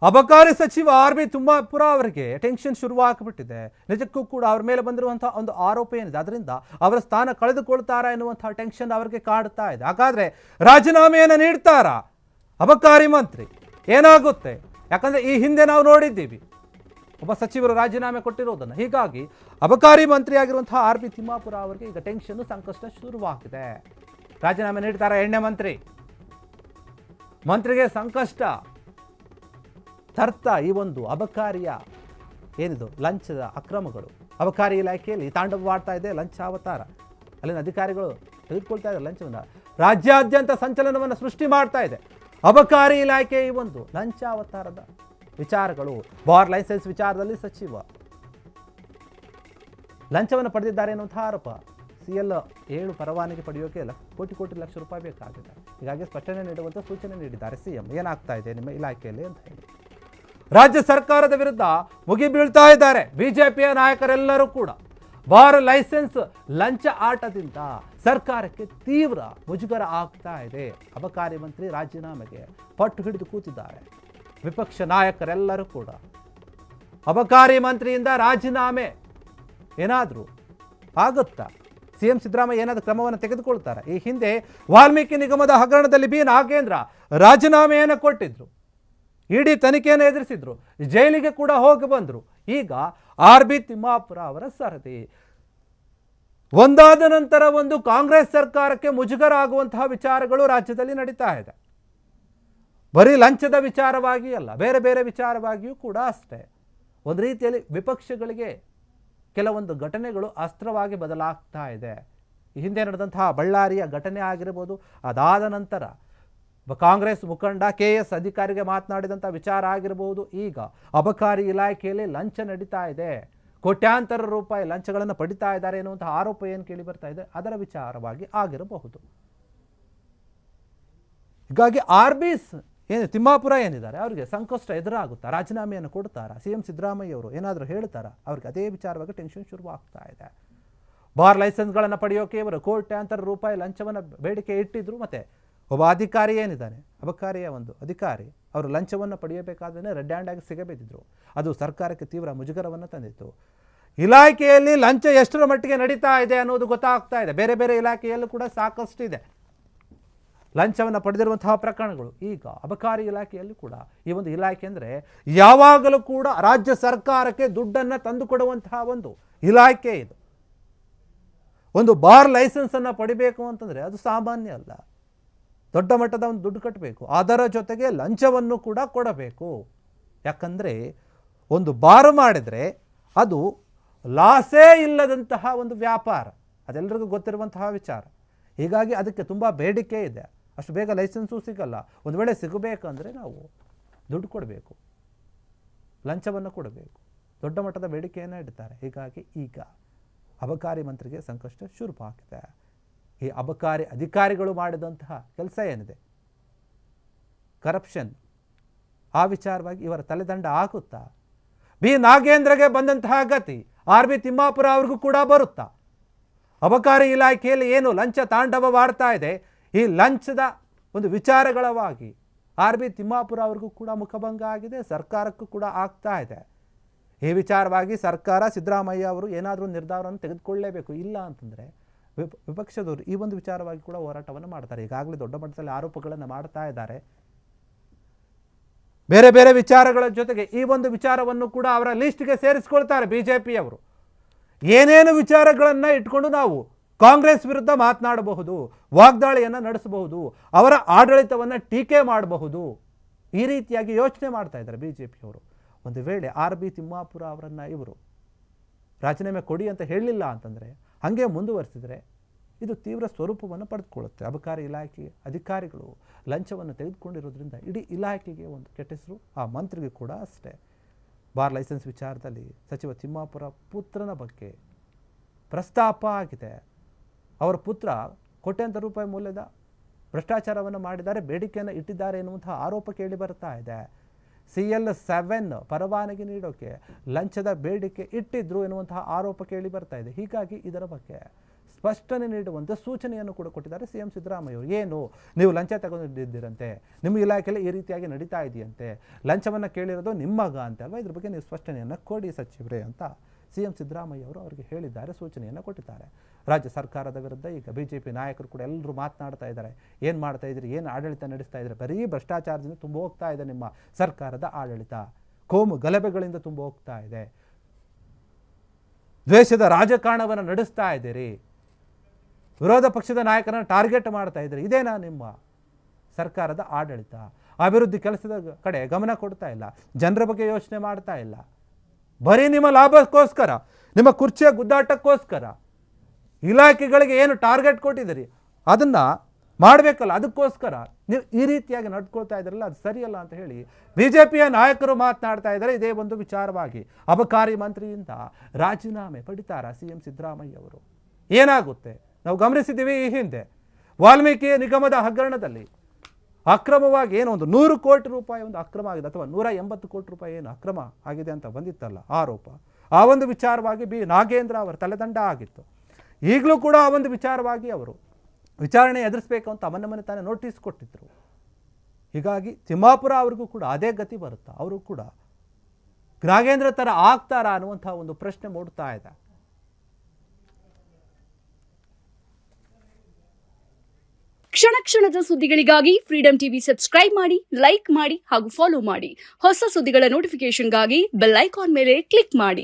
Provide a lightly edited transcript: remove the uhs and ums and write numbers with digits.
ಅಬಕಾರಿ ಸಚಿವ ಆರ್.ಬಿ. ತಿಮ್ಮಾಪುರ ಅವರಿಗೆ ಟೆನ್ಷನ್ ಶುರುವಾಗ್ಬಿಟ್ಟಿದೆ. ನಿಜಕ್ಕೂ ಕೂಡ ಅವ್ರ ಮೇಲೆ ಬಂದಿರುವಂತಹ ಒಂದು ಆರೋಪ ಏನಿದೆ ಅದರಿಂದ ಅವರ ಸ್ಥಾನ ಕಳೆದುಕೊಳ್ತಾರಾ ಎನ್ನುವಂತಹ ಟೆನ್ಷನ್ ಅವರಿಗೆ ಕಾಡ್ತಾ ಇದೆ. ಹಾಗಾದ್ರೆ ರಾಜೀನಾಮೆಯನ್ನು ನೀಡ್ತಾರಾ ಅಬಕಾರಿ ಮಂತ್ರಿ? ಏನಾಗುತ್ತೆ? ಯಾಕಂದ್ರೆ ಈ ಹಿಂದೆ ನಾವು ನೋಡಿದ್ದೀವಿ ಒಬ್ಬ ಸಚಿವರು ರಾಜೀನಾಮೆ ಕೊಟ್ಟಿರೋದನ್ನು. ಹೀಗಾಗಿ ಅಬಕಾರಿ ಮಂತ್ರಿ ಆಗಿರುವಂತಹ ಆರ್.ಬಿ. ತಿಮ್ಮಾಪುರ ಅವರಿಗೆ ಈಗ ಟೆನ್ಷನ್ ಸಂಕಷ್ಟ ಶುರುವಾಗಿದೆ. ರಾಜೀನಾಮೆ ನೀಡ್ತಾರಾ ಎಣ್ಣೆ ಮಂತ್ರಿಗೆ ಸಂಕಷ್ಟ ತರ್ತಾ ಈ ಒಂದು ಅಬಕಾರಿಯ ಏನಿದು ಲಂಚದ ಅಕ್ರಮಗಳು ಅಬಕಾರಿ ಇಲಾಖೆಯಲ್ಲಿ ತಾಂಡವವಾಡ್ತಾ ಇದೆ. ಲಂಚಾವತಾರ ಅಲ್ಲಿನ ಅಧಿಕಾರಿಗಳು ತೆಗೆದುಕೊಳ್ತಾ ಇದ್ದಾರೆ ಲಂಚವನ್ನು. ರಾಜ್ಯಾದ್ಯಂತ ಸಂಚಲನವನ್ನು ಸೃಷ್ಟಿ ಮಾಡ್ತಾ ಇದೆ ಅಬಕಾರಿ ಇಲಾಖೆ ಈ ಒಂದು ಲಂಚಾವತಾರದ ವಿಚಾರಗಳು. ಬಾರ್ ಲೈಸೆನ್ಸ್ ವಿಚಾರದಲ್ಲಿ ಸಚಿವ ಲಂಚವನ್ನು ಪಡೆದಿದ್ದಾರೆ ಎನ್ನುವಂತಹ ಆರೋಪ. CL 7 ಪರವಾನಗಿ ಪಡೆಯೋಕೆ ಕೋಟಿ ಲಕ್ಷ ರೂಪಾಯಿ ಬೇಕಾಗಿದೆ. ಹೀಗಾಗಿ ಸ್ಪಷ್ಟನೆ ನೀಡುವಂಥ ಸೂಚನೆ ನೀಡಿದ್ದಾರೆ CM. ಏನಾಗ್ತಾ ಇದೆ ನಿಮ್ಮ ಇಲಾಖೆಯಲ್ಲಿ ಅಂತ ಹೇಳಿ ರಾಜ್ಯ ಸರ್ಕಾರದ ವಿರುದ್ಧ ಮುಗಿಬೀಳ್ತಾ ಇದ್ದಾರೆ ಬಿಜೆಪಿಯ ನಾಯಕರೆಲ್ಲರೂ ಕೂಡ. ಬಾರ್ ಲೈಸೆನ್ಸ್ ಲಂಚ ಆಟದಿಂದ ಸರ್ಕಾರಕ್ಕೆ ತೀವ್ರ ಮುಜುಗರ ಆಗ್ತಾ ಇದೆ. ಅಬಕಾರಿ ಮಂತ್ರಿ ರಾಜೀನಾಮೆಗೆ ಪಟ್ಟು ಹಿಡಿದು ಕೂತಿದ್ದಾರೆ ವಿಪಕ್ಷ ನಾಯಕರೆಲ್ಲರೂ ಕೂಡ. ಅಬಕಾರಿ ಮಂತ್ರಿಯಿಂದ ರಾಜೀನಾಮೆ ಏನಾದರೂ ಆಗುತ್ತಾ? CM ಸಿದ್ದರಾಮಯ್ಯ ಏನಾದರೂ ಕ್ರಮವನ್ನು ತೆಗೆದುಕೊಳ್ತಾರೆ? ಈ ಹಿಂದೆ ವಾಲ್ಮೀಕಿ ನಿಗಮದ ಹಗರಣದಲ್ಲಿ ಬಿ ನಾಗೇಂದ್ರ ರಾಜೀನಾಮೆಯನ್ನು ಕೊಟ್ಟಿದ್ರು, ಇಡೀ ತನಿಖೆಯನ್ನು ಎದುರಿಸಿದ್ರು, ಜೈಲಿಗೆ ಕೂಡ ಹೋಗಿ ಬಂದರು. ಈಗ ಆರ್.ಬಿ. ತಿಮ್ಮಾಪುರ ಅವರ ಸರದಿ. ಒಂದಾದ ನಂತರ ಒಂದು ಕಾಂಗ್ರೆಸ್ ಸರ್ಕಾರಕ್ಕೆ ಮುಜುಗರ ಆಗುವಂತಹ ವಿಚಾರಗಳು ರಾಜ್ಯದಲ್ಲಿ ನಡೀತಾ ಇದೆ. ಬರೀ ಲಂಚದ ವಿಚಾರವಾಗಿ ಅಲ್ಲ, ಬೇರೆ ಬೇರೆ ವಿಚಾರವಾಗಿಯೂ ಕೂಡ ಅಷ್ಟೇ. ಒಂದು ರೀತಿಯಲ್ಲಿ ವಿಪಕ್ಷಗಳಿಗೆ ಕೆಲವೊಂದು ಘಟನೆಗಳು ಅಸ್ತ್ರವಾಗಿ ಬದಲಾಗ್ತಾ ಇದೆ. ಈ ಹಿಂದೆ ನಡೆದಂತಹ ಬಳ್ಳಾರಿಯ ಘಟನೆ ಆಗಿರ್ಬೋದು, ಅದಾದ ನಂತರ ಕಾಂಗ್ರೆಸ್ ಮುಖಂಡ KS ಅಧಿಕಾರಿಗೆ ಮಾತನಾಡಿದಂಥ ವಿಚಾರ ಆಗಿರಬಹುದು. ಈಗ ಅಬಕಾರಿ ಇಲಾಖೆಯಲ್ಲಿ ಲಂಚ ನಡೀತಾ ಇದೆ, ಕೋಟ್ಯಾಂತರ ರೂಪಾಯಿ ಲಂಚಗಳನ್ನು ಪಡಿತಾ ಇದ್ದಾರೆ ಎನ್ನುವಂತಹ ಆರೋಪ ಏನು ಕೇಳಿ ಬರ್ತಾ ಇದೆ, ಅದರ ವಿಚಾರವಾಗಿ ಆಗಿರಬಹುದು. ಹೀಗಾಗಿ ಆರ್.ಬಿ. ತಿಮ್ಮಾಪುರ ಏನಿದ್ದಾರೆ ಅವರಿಗೆ ಸಂಕಷ್ಟ ಎದುರಾಗುತ್ತಾ? ರಾಜೀನಾಮೆಯನ್ನು ಕೊಡ್ತಾರಾ? CM ಸಿದ್ದರಾಮಯ್ಯ ಅವರು ಏನಾದರೂ ಹೇಳ್ತಾರಾ? ಅವ್ರಿಗೆ ಅದೇ ವಿಚಾರವಾಗಿ ಟೆನ್ಷನ್ ಶುರುವಾಗ್ತಾ ಇದೆ. ಬಾರ್ ಲೈಸೆನ್ಸ್ಗಳನ್ನು ಪಡೆಯೋಕೆ ಇವರು ಕೋಟ್ಯಾಂತರ ರೂಪಾಯಿ ಲಂಚವನ್ನು ಬೇಡಿಕೆ ಇಟ್ಟಿದ್ರು. ಮತ್ತೆ ಒಬ್ಬ ಅಧಿಕಾರಿ ಏನಿದ್ದಾನೆ ಅಬಕಾರಿಯ ಒಂದು ಅಧಿಕಾರಿ, ಅವರು ಲಂಚವನ್ನು ಪಡೆಯಬೇಕಾದ್ರೆ ರೆಡ್ ಹ್ಯಾಂಡ್ ಆಗಿ ಸಿಗಬೇಕಿದ್ರು. ಅದು ಸರ್ಕಾರಕ್ಕೆ ತೀವ್ರ ಮುಜುಗರವನ್ನು ತಂದಿತ್ತು. ಇಲಾಖೆಯಲ್ಲಿ ಲಂಚ ಎಷ್ಟರ ಮಟ್ಟಿಗೆ ನಡೀತಾ ಇದೆ ಅನ್ನೋದು ಗೊತ್ತಾಗ್ತಾ ಇದೆ. ಬೇರೆ ಬೇರೆ ಇಲಾಖೆಯಲ್ಲೂ ಕೂಡ ಸಾಕಷ್ಟು ಇದೆ ಲಂಚವನ್ನು ಪಡೆದಿರುವಂತಹ ಪ್ರಕರಣಗಳು. ಈಗ ಅಬಕಾರಿ ಇಲಾಖೆಯಲ್ಲಿ ಕೂಡ ಈ ಒಂದು ಇಲಾಖೆ ಅಂದರೆ ಯಾವಾಗಲೂ ಕೂಡ ರಾಜ್ಯ ಸರ್ಕಾರಕ್ಕೆ ದುಡ್ಡನ್ನು ತಂದುಕೊಡುವಂತಹ ಒಂದು ಇಲಾಖೆ ಇದು. ಒಂದು ಬಾರ್ ಲೈಸೆನ್ಸನ್ನು ಪಡಿಬೇಕು ಅಂತಂದರೆ ಅದು ಸಾಮಾನ್ಯ ಅಲ್ಲ, ದೊಡ್ಡ ಮಟ್ಟದ ಒಂದು ದುಡ್ಡು ಕಟ್ಟಬೇಕು, ಅದರ ಜೊತೆಗೆ ಲಂಚವನ್ನು ಕೂಡ ಕೊಡಬೇಕು. ಯಾಕಂದರೆ ಒಂದು ಬಾರ್ ಮಾಡಿದರೆ ಅದು ಲಾಸೇ ಇಲ್ಲದಂತಹ ಒಂದು ವ್ಯಾಪಾರ, ಅದೆಲ್ಲರಿಗೂ ಗೊತ್ತಿರುವಂತಹ ವಿಚಾರ. ಹೀಗಾಗಿ ಅದಕ್ಕೆ ತುಂಬ ಬೇಡಿಕೆ ಇದೆ. ಅಷ್ಟು ಬೇಗ ಲೈಸೆನ್ಸು ಸಿಗಲ್ಲ. ಒಂದು ವೇಳೆ ಸಿಗಬೇಕಂದ್ರೆ ನಾವು ದುಡ್ಡು ಕೊಡಬೇಕು, ಲಂಚವನ್ನು ಕೊಡಬೇಕು, ದೊಡ್ಡ ಮಟ್ಟದ ಬೇಡಿಕೆಯನ್ನು ಇಡ್ತಾರೆ. ಹೀಗಾಗಿ ಈಗ ಅಬಕಾರಿ ಮಂತ್ರಿಗೆ ಸಂಕಷ್ಟ ಶುರುವಾಗಿದೆ. ಈ ಅಬಕಾರಿ ಅಧಿಕಾರಿಗಳು ಮಾಡಿದಂತಹ ಕೆಲಸ ಏನಿದೆ ಕರಪ್ಷನ್, ಆ ವಿಚಾರವಾಗಿ ಇವರ ತಲೆದಂಡ ಆಗುತ್ತಾ? ಬಿ ನಾಗೇಂದ್ರಗೆ ಬಂದಂತಹ ಗತಿ ಆರ್.ಬಿ. ತಿಮ್ಮಾಪುರ ಅವ್ರಿಗೂ ಕೂಡ ಬರುತ್ತಾ? ಅಬಕಾರಿ ಇಲಾಖೆಯಲ್ಲಿ ಏನು ಲಂಚ ತಾಂಡವವಾಡ್ತಾ ಇದೆ, ಈ ಲಂಚದ ಒಂದು ವಿಚಾರಗಳವಾಗಿ ಆರ್.ಬಿ. ತಿಮ್ಮಾಪುರ ಅವ್ರಿಗೂ ಕೂಡ ಮುಖಭಂಗ ಆಗಿದೆ, ಸರ್ಕಾರಕ್ಕೂ ಕೂಡ ಆಗ್ತಾ ಇದೆ. ಈ ವಿಚಾರವಾಗಿ ಸರ್ಕಾರ ಸಿದ್ದರಾಮಯ್ಯ ಅವರು ಏನಾದರೂ ನಿರ್ಧಾರವನ್ನು ತೆಗೆದುಕೊಳ್ಳಲೇಬೇಕು. ಇಲ್ಲ ಅಂತಂದರೆ ವಿಪಕ್ಷದವರು ಈ ಒಂದು ವಿಚಾರವಾಗಿ ಕೂಡ ಹೋರಾಟವನ್ನು ಮಾಡ್ತಾರೆ. ಈಗಾಗಲೇ ದೊಡ್ಡ ಮಟ್ಟದಲ್ಲಿ ಆರೋಪಗಳನ್ನು ಮಾಡ್ತಾ ಇದ್ದಾರೆ. ಬೇರೆ ಬೇರೆ ವಿಚಾರಗಳ ಜೊತೆಗೆ ಈ ಒಂದು ವಿಚಾರವನ್ನು ಕೂಡ ಅವರ ಲಿಸ್ಟ್ಗೆ ಸೇರಿಸ್ಕೊಳ್ತಾರೆ ಬಿಜೆಪಿಯವರು. ಏನೇನು ವಿಚಾರಗಳನ್ನು ಇಟ್ಕೊಂಡು ನಾವು ಕಾಂಗ್ರೆಸ್ ವಿರುದ್ಧ ಮಾತನಾಡಬಹುದು, ವಾಗ್ದಾಳಿಯನ್ನು ನಡೆಸಬಹುದು, ಅವರ ಆಡಳಿತವನ್ನು ಟೀಕೆ ಮಾಡಬಹುದು, ಈ ರೀತಿಯಾಗಿ ಯೋಚನೆ ಮಾಡ್ತಾ ಇದ್ದಾರೆ ಬಿಜೆಪಿಯವರು. ಒಂದು ವೇಳೆ ಆರ್.ಬಿ. ತಿಮ್ಮಾಪುರ ಅವರನ್ನು ಇವರು ರಾಜೀನಾಮೆ ಕೊಡಿ ಅಂತ ಹೇಳಲಿಲ್ಲ ಅಂತಂದರೆ, ಹಾಗೆ ಮುಂದುವರಿಸಿದರೆ ಇದು ತೀವ್ರ ಸ್ವರೂಪವನ್ನು ಪಡೆದುಕೊಳ್ಳುತ್ತೆ. ಅಬಕಾರಿ ಇಲಾಖೆ ಅಧಿಕಾರಿಗಳು ಲಂಚವನ್ನು ತೆಗೆದುಕೊಂಡಿರೋದ್ರಿಂದ ಇಡೀ ಇಲಾಖೆಗೆ ಒಂದು ಕೆಟ್ಟ ಹೆಸರು, ಆ ಮಂತ್ರಿಗೆ ಕೂಡ ಅಷ್ಟೇ. ಬಾರ್ ಲೈಸೆನ್ಸ್ ವಿಚಾರದಲ್ಲಿ ಸಚಿವ ತಿಮ್ಮಾಪುರ ಪುತ್ರನ ಬಗ್ಗೆ ಪ್ರಸ್ತಾಪ ಆಗಿದೆ. ಅವರ ಪುತ್ರ ಕೋಟ್ಯಾಂತರ ರೂಪಾಯಿ ಮೌಲ್ಯದ ಭ್ರಷ್ಟಾಚಾರವನ್ನು ಮಾಡಿದ್ದಾರೆ, ಬೇಡಿಕೆಯನ್ನು ಇಟ್ಟಿದ್ದಾರೆ ಎನ್ನುವಂತಹ ಆರೋಪ ಕೇಳಿ ಬರ್ತಾ ಇದೆ. CL 7 ಪರವಾನಗಿ ನೀಡೋಕೆ ಲಂಚದ ಬೇಡಿಕೆ ಇಟ್ಟಿದ್ರು ಎನ್ನುವಂತಹ ಆರೋಪ ಕೇಳಿ ಬರ್ತಾ ಇದೆ. ಹೀಗಾಗಿ ಇದರ ಬಗ್ಗೆ ಸ್ಪಷ್ಟನೆ ನೀಡುವಂತೆ ಸೂಚನೆಯನ್ನು ಕೂಡ ಕೊಟ್ಟಿದ್ದಾರೆ CM ಸಿದ್ದರಾಮಯ್ಯ ಅವರು. ಏನು ನೀವು ಲಂಚ ತಗೊಂಡಿದ್ದೀರಂತೆ, ನಿಮ್ಮ ಇಲಾಖೆಯಲ್ಲಿ ಈ ರೀತಿಯಾಗಿ ನಡೀತಾ ಇದೆಯಂತೆ, ಲಂಚವನ್ನು ಕೇಳಿರೋದು ನಿಮ್ಮ ಮಗ ಅಂತ ಅಲ್ವಾ, ಇದ್ರ ಬಗ್ಗೆ ನೀವು ಸ್ಪಷ್ಟನೆಯನ್ನು ಕೊಡಿ ಸಚಿವರೇ ಅಂತ CM ಸಿದ್ದರಾಮಯ್ಯ ಅವರು ಅವರಿಗೆ ಹೇಳಿದ್ದಾರೆ, ಸೂಚನೆಯನ್ನು ಕೊಟ್ಟಿದ್ದಾರೆ. ರಾಜ್ಯ ಸರ್ಕಾರದ ವಿರುದ್ಧ ಈಗ BJP ನಾಯಕರು ಕೂಡ ಎಲ್ಲರೂ ಮಾತನಾಡ್ತಾ ಇದ್ದಾರೆ. ಏನು ಮಾಡ್ತಾ ಇದ್ದೀರಿ, ಏನು ಆಡಳಿತ ನಡೆಸ್ತಾ ಇದ್ದಾರೆ, ಬರೀ ಭ್ರಷ್ಟಾಚಾರದಿಂದ ತುಂಬ ಹೋಗ್ತಾ ಇದೆ ನಿಮ್ಮ ಸರ್ಕಾರದ ಆಡಳಿತ, ಕೋಮು ಗಲಭೆಗಳಿಂದ ತುಂಬ ಹೋಗ್ತಾ ಇದೆ, ದ್ವೇಷದ ರಾಜಕಾರಣವನ್ನು ನಡೆಸ್ತಾ ಇದ್ದೀರಿ, ವಿರೋಧ ಪಕ್ಷದ ನಾಯಕರನ್ನು ಟಾರ್ಗೆಟ್ ಮಾಡ್ತಾ ಇದ್ದೀರಿ. ಇದೇನಾ ನಿಮ್ಮ ಸರ್ಕಾರದ ಆಡಳಿತ? ಅಭಿವೃದ್ಧಿ ಕೆಲಸದ ಕಡೆ ಗಮನ ಕೊಡ್ತಾ ಇಲ್ಲ, ಜನರ ಬಗ್ಗೆ ಯೋಚನೆ ಮಾಡ್ತಾ ಇಲ್ಲ, ಬರೀ ನಿಮ್ಮ ಲಾಭಕ್ಕೋಸ್ಕರ, ನಿಮ್ಮ ಕುರ್ಚಿಯ ಗುದ್ದಾಟಕ್ಕೋಸ್ಕರ ಇಲಾಖೆಗಳಿಗೆ ಏನು ಟಾರ್ಗೆಟ್ ಕೊಟ್ಟಿದ್ದೀರಿ ಅದನ್ನು ಮಾಡಬೇಕಲ್ಲ, ಅದಕ್ಕೋಸ್ಕರ ನೀವು ಈ ರೀತಿಯಾಗಿ ನಡ್ಕೊಳ್ತಾ ಇದ್ದೀರಲ್ಲ, ಅದು ಸರಿಯಲ್ಲ ಅಂತ ಹೇಳಿ BJPಯ ನಾಯಕರು ಮಾತನಾಡ್ತಾ ಇದ್ದಾರೆ. ಇದೇ ಒಂದು ವಿಚಾರವಾಗಿ ಅಬಕಾರಿ ಮಂತ್ರಿಯಿಂದ ರಾಜೀನಾಮೆ ಪಡಿತಾರಾ CM ಸಿದ್ದರಾಮಯ್ಯ ಅವರು? ಏನಾಗುತ್ತೆ? ನಾವು ಗಮನಿಸಿದ್ದೀವಿ ಈ ಹಿಂದೆ ವಾಲ್ಮೀಕಿ ನಿಗಮದ ಹಗರಣದಲ್ಲಿ ಅಕ್ರಮವಾಗಿ ಏನೋ ಒಂದು 100 ಕೋಟಿ ರೂಪಾಯಿ ಒಂದು ಅಕ್ರಮ ಆಗಿದೆ, ಅಥವಾ 180 ಕೋಟಿ ರೂಪಾಯಿ ಏನು ಅಕ್ರಮ ಆಗಿದೆ ಅಂತ ಬಂದಿತ್ತಲ್ಲ ಆರೋಪ, ಆ ಒಂದು ವಿಚಾರವಾಗಿ ನಾಗೇಂದ್ರ ಅವರ ತಲೆದಂಡ ಆಗಿತ್ತು. ಈಗಲೂ ಕೂಡ ಆ ಒಂದು ವಿಚಾರವಾಗಿ ಅವರು ವಿಚಾರಣೆ ಎದುರಿಸಬೇಕು ಅಂತ ಮನೆ ತಾನೇ ನೋಟಿಸ್ ಕೊಟ್ಟಿದ್ರು. ಹೀಗಾಗಿ ತಿಮ್ಮಾಪುರ ಅವ್ರಿಗೂ ಕೂಡ ಅದೇ ಗತಿ ಬರುತ್ತಾ, ಅವರು ಕೂಡ ನಾಗೇಂದ್ರ ಥರ ಆಗ್ತಾರಾ ಅನ್ನುವಂಥ ಒಂದು ಪ್ರಶ್ನೆ ಮೂಡ್ತಾ ಇದೆ. ಕ್ಷಣ ಕ್ಷಣದ ಸುದ್ದಿಗಳಿಗಾಗಿ ಫ್ರೀಡಂ ಟಿವಿ ಸಬ್ಸ್ಕ್ರೈಬ್ ಮಾಡಿ, ಲೈಕ್ ಮಾಡಿ ಹಾಗೂ ಫಾಲೋ ಮಾಡಿ. ಹೊಸ ಸುದ್ದಿಗಳ ನೋಟಿಫಿಕೇಶನ್ಗಾಗಿ ಬೆಲ್ ಐಕಾನ್ ಮೇಲೆ ಕ್ಲಿಕ್ ಮಾಡಿ.